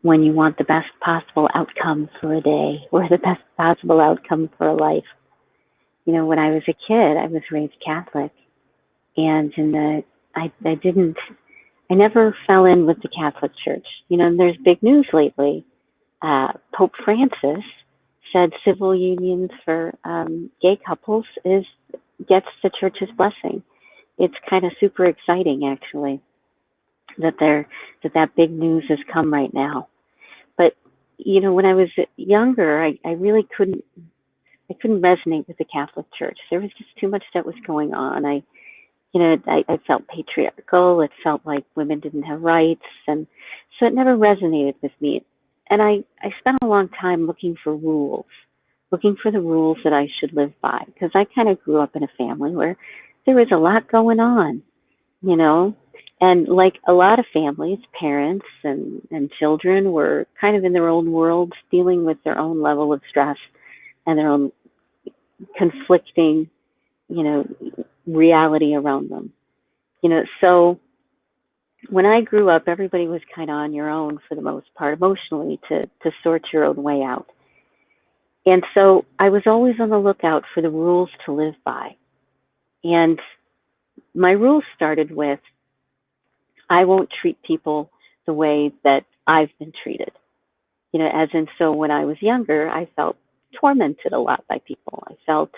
when you want the best possible outcome for a day or the best possible outcome for a life. You know, when I was a kid, I was raised Catholic, and I never fell in with the Catholic Church. You know, and there's big news lately. Pope Francis said civil unions for gay couples gets the church's blessing. It's kind of super exciting, actually, that big news has come right now. But you know, when I was younger, I really couldn't resonate with the Catholic Church. There was just too much that was going on. I felt patriarchal. It felt like women didn't have rights, and so it never resonated with me. And I spent a long time looking for the rules that I should live by, because I kind of grew up in a family where there was a lot going on, you know, and like a lot of families, parents and children were kind of in their own worlds, dealing with their own level of stress and their own conflicting, you know, reality around them. You know, so when I grew up, everybody was kind of on your own for the most part, emotionally, to sort your own way out. And so I was always on the lookout for the rules to live by. And my rules started with, I won't treat people the way that I've been treated. You know, as in, so when I was younger, I felt tormented a lot by people. I felt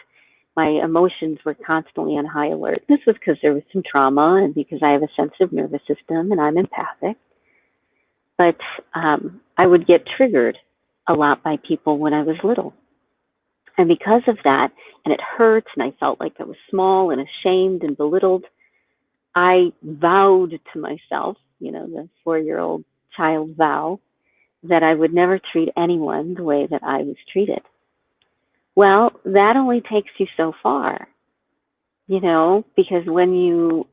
my emotions were constantly on high alert. This was because there was some trauma and because I have a sensitive nervous system and I'm empathic. But I would get triggered a lot by people when I was little. And because of that, and it hurt, and I felt like I was small and ashamed and belittled, I vowed to myself, you know, the 4-year-old child vow, that I would never treat anyone the way that I was treated. Well, that only takes you so far, you know, because when you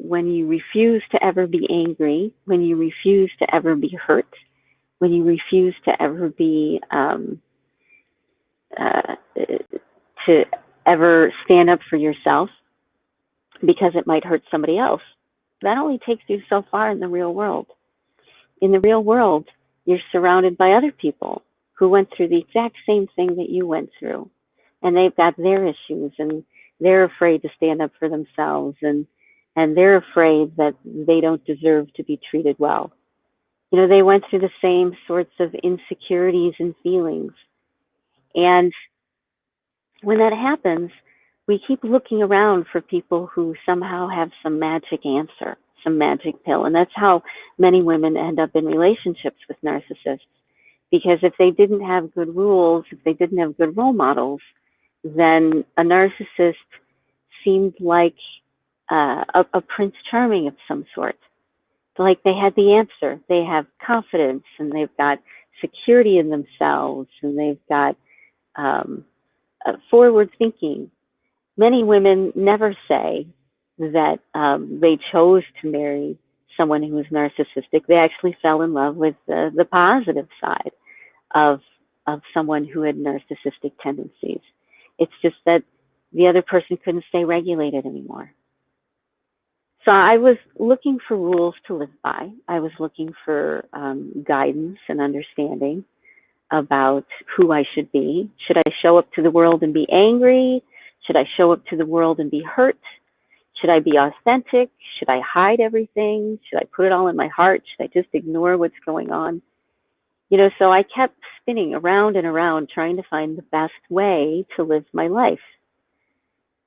refuse to ever be angry, when you refuse to ever be hurt, when you refuse to ever be to ever stand up for yourself because it might hurt somebody else, that only takes you so far in the real world. In the real world, you're surrounded by other people who went through the exact same thing that you went through. And they've got their issues, and they're afraid to stand up for themselves, and they're afraid that they don't deserve to be treated well. You know, they went through the same sorts of insecurities and feelings. And when that happens, we keep looking around for people who somehow have some magic answer, some magic pill. And that's how many women end up in relationships with narcissists. Because if they didn't have good rules, if they didn't have good role models, then a narcissist seemed like a prince charming of some sort. Like they had the answer. They have confidence, and they've got security in themselves, and they've got forward thinking. Many women never say that they chose to marry someone who was narcissistic. They actually fell in love with the positive side of someone who had narcissistic tendencies. It's just that the other person couldn't stay regulated anymore. So I was looking for rules to live by. I was looking for guidance and understanding about who I should be. Should I show up to the world and be angry? Should I show up to the world and be hurt? Should I be authentic? Should I hide everything? Should I put it all in my heart? Should I just ignore what's going on? You know, so I kept spinning around and around trying to find the best way to live my life.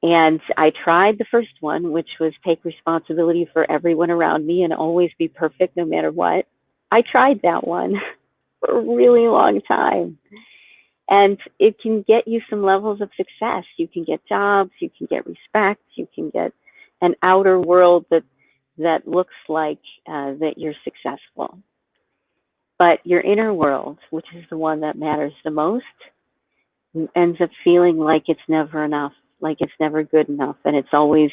And I tried the first one, which was take responsibility for everyone around me and always be perfect no matter what. I tried that one for a really long time. And it can get you some levels of success. You can get jobs, you can get respect, you can get an outer world that looks like that you're successful. But your inner world, which is the one that matters the most, ends up feeling like it's never enough, like it's never good enough, and it's always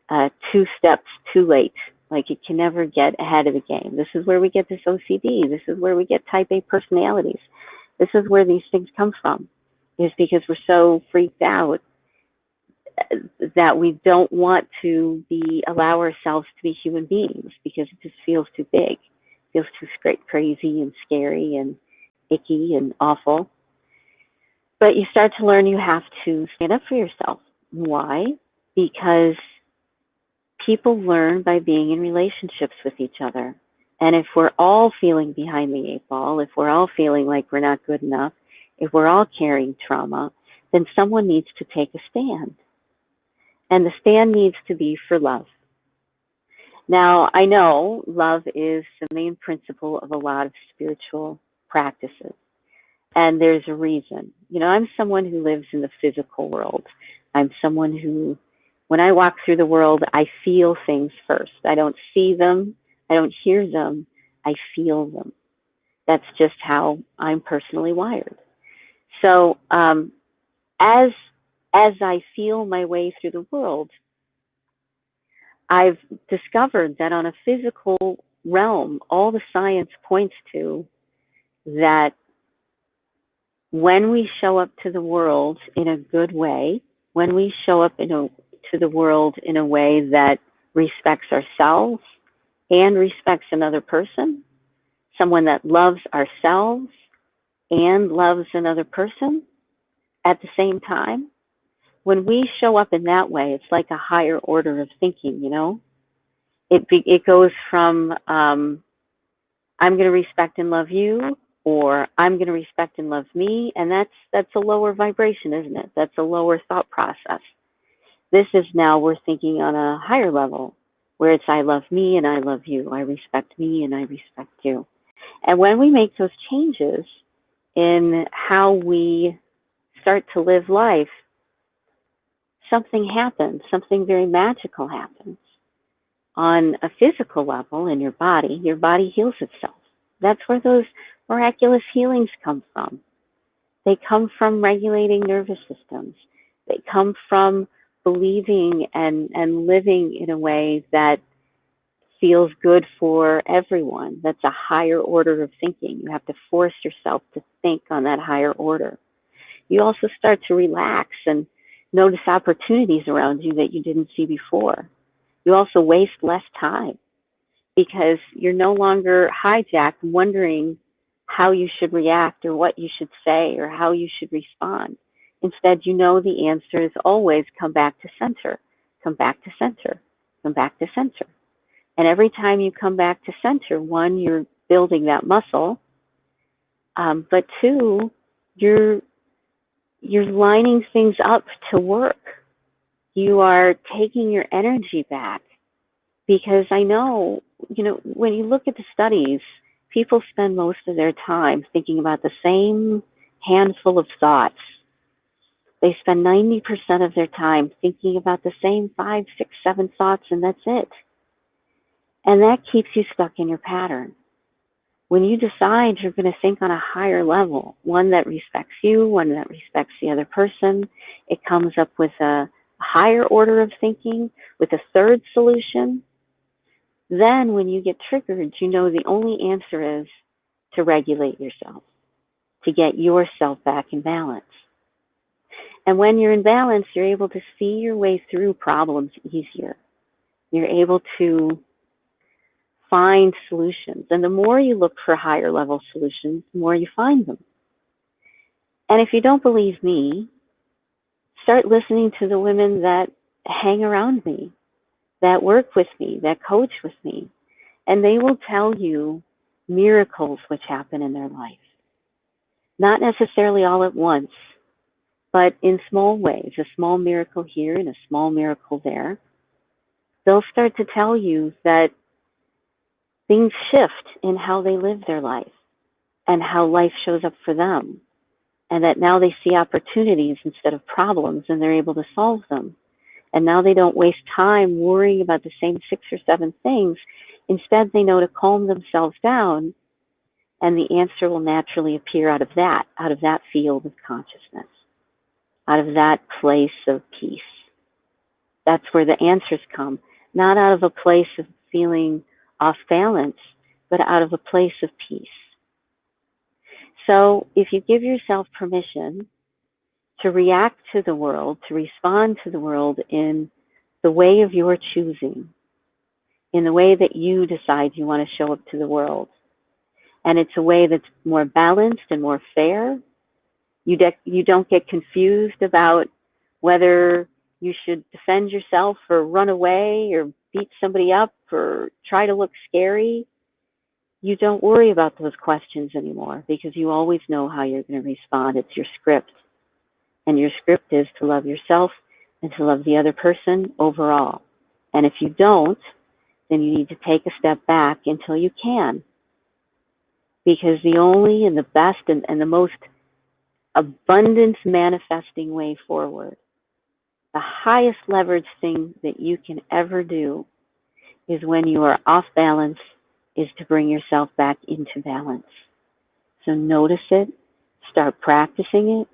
2 steps too late. Like it can never get ahead of the game. This is where we get this OCD. This is where we get type A personalities. This is where these things come from, is because we're so freaked out that we don't want to allow ourselves to be human beings because it just feels too big. feels too crazy and scary and icky and awful. But you start to learn you have to stand up for yourself. Why? Because people learn by being in relationships with each other. And if we're all feeling behind the eight ball, if we're all feeling like we're not good enough, if we're all carrying trauma, then someone needs to take a stand. And the stand needs to be for love. Now, I know love is the main principle of a lot of spiritual practices. And there's a reason. I'm someone who lives in the physical world. I'm someone who, when I walk through the world, I feel things first. I don't see them. I don't hear them. I feel them. That's just how I'm personally wired. So as I feel my way through the world, I've discovered that on a physical realm, all the science points to that when we show up to the world in a good way, when we show up to the world in a way that respects ourselves and respects another person, someone that loves ourselves and loves another person at the same time, when we show up in that way, it's like a higher order of thinking, It goes from I'm going to respect and love you, or I'm going to respect and love me, and that's a lower vibration, isn't it? That's a lower thought process. This is now we're thinking on a higher level, where it's I love me and I love you, I respect me and I respect you. And when we make those changes in how we start to live life, something happens, something very magical happens. On a physical level in your body heals itself. That's where those miraculous healings come from. They come from regulating nervous systems. They come from believing and living in a way that feels good for everyone. That's a higher order of thinking. You have to force yourself to think on that higher order. You also start to relax and notice opportunities around you that you didn't see before. You also waste less time because you're no longer hijacked wondering how you should react or what you should say or how you should respond. Instead, the answer is always come back to center, come back to center, come back to center. And every time you come back to center, one, you're building that muscle, but two, you're lining things up to work. You are taking your energy back. Because I know, when you look at the studies, people spend most of their time thinking about the same handful of thoughts. They spend 90% of their time thinking about the same 5, 6, 7 thoughts, and that's it. And that keeps you stuck in your pattern. When you decide you're going to think on a higher level, one that respects you, one that respects the other person, it comes up with a higher order of thinking, with a third solution. Then when you get triggered, the only answer is to regulate yourself, to get yourself back in balance. And when you're in balance, you're able to see your way through problems easier. You're able to find solutions. And the more you look for higher level solutions, the more you find them. And if you don't believe me, start listening to the women that hang around me, that work with me, that coach with me. And they will tell you miracles which happen in their life. Not necessarily all at once, but in small ways, a small miracle here and a small miracle there. They'll start to tell you that things shift in how they live their life and how life shows up for them. And that now they see opportunities instead of problems and they're able to solve them. And now they don't waste time worrying about the same 6 or 7 things. Instead, they know to calm themselves down, and the answer will naturally appear out of that field of consciousness, out of that place of peace. That's where the answers come, not out of a place of feeling off balance, but out of a place of peace. So if you give yourself permission to react to the world, to respond to the world in the way of your choosing, in the way that you decide you want to show up to the world, and it's a way that's more balanced and more fair. You don't get confused about whether you should defend yourself or run away or beat somebody up or try to look scary. You don't worry about those questions anymore because you always know how you're going to respond. It's your script. And your script is to love yourself and to love the other person overall. And if you don't, then you need to take a step back until you can. Because the only and the best and the most abundance manifesting way forward, the highest leverage thing that you can ever do is when you are off balance, is to bring yourself back into balance. So notice it, start practicing it,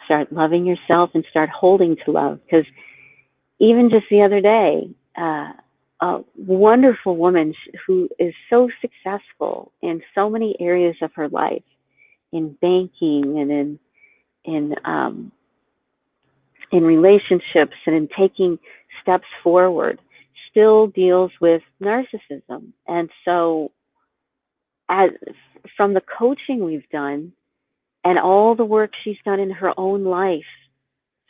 start loving yourself, and start holding to love. Because even just the other day, a wonderful woman who is so successful in so many areas of her life, in banking and in relationships and in taking steps forward, still deals with narcissism. And so from the coaching we've done and all the work she's done in her own life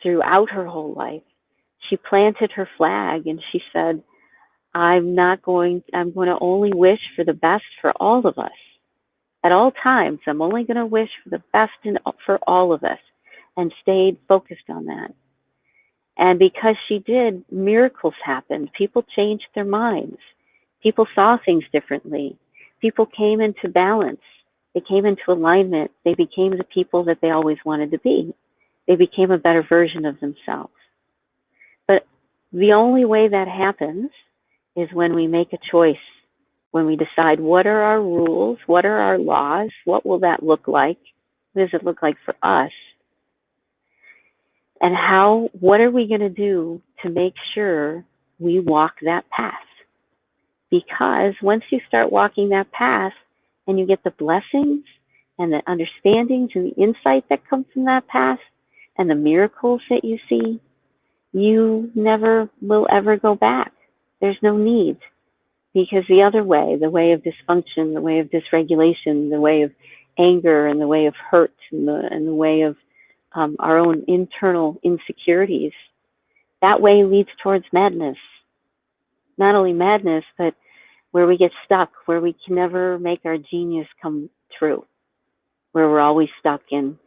throughout her whole life, she planted her flag and she said, I'm going to only wish for the best for all of us. At all times, I'm only going to wish for the best for all of us, and stayed focused on that. And because she did, miracles happened. People changed their minds. People saw things differently. People came into balance. They came into alignment. They became the people that they always wanted to be. They became a better version of themselves. But the only way that happens is when we make a choice, when we decide what are our rules, what are our laws, what will that look like, what does it look like for us, and what are we going to do to make sure we walk that path? Because once you start walking that path and you get the blessings and the understandings and the insight that come from that path and the miracles that you see, you never will ever go back. There's no need. Because the other way, the way of dysfunction, the way of dysregulation, the way of anger, and the way of hurt, and the way of our own internal insecurities, that way leads towards madness. Not only madness, but where we get stuck, where we can never make our genius come true, where we're always stuck in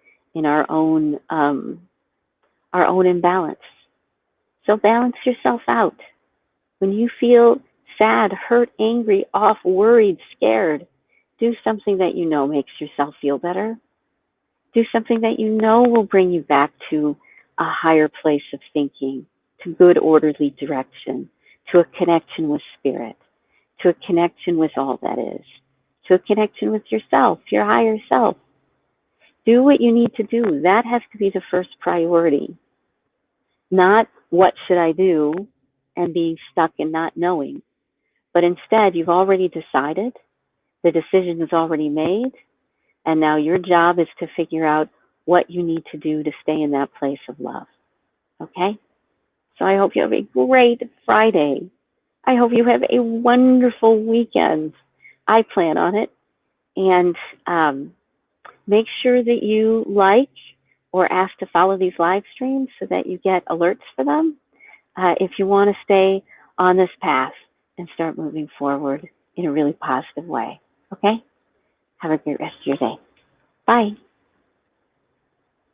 our own imbalance. So balance yourself out. When you feel sad, hurt, angry, off, worried, scared, do something that you know makes yourself feel better. Do something that you know will bring you back to a higher place of thinking, to good, orderly direction, to a connection with spirit, to a connection with all that is, to a connection with yourself, your higher self. Do what you need to do. That has to be the first priority. Not what should I do and being stuck and not knowing. But instead, you've already decided, the decision is already made, and now your job is to figure out what you need to do to stay in that place of love. Okay? So I hope you have a great Friday. I hope you have a wonderful weekend. I plan on it. And make sure that you like or ask to follow these live streams so that you get alerts for them if you want to stay on this path and start moving forward in a really positive way. Okay? Have a great rest of your day. Bye.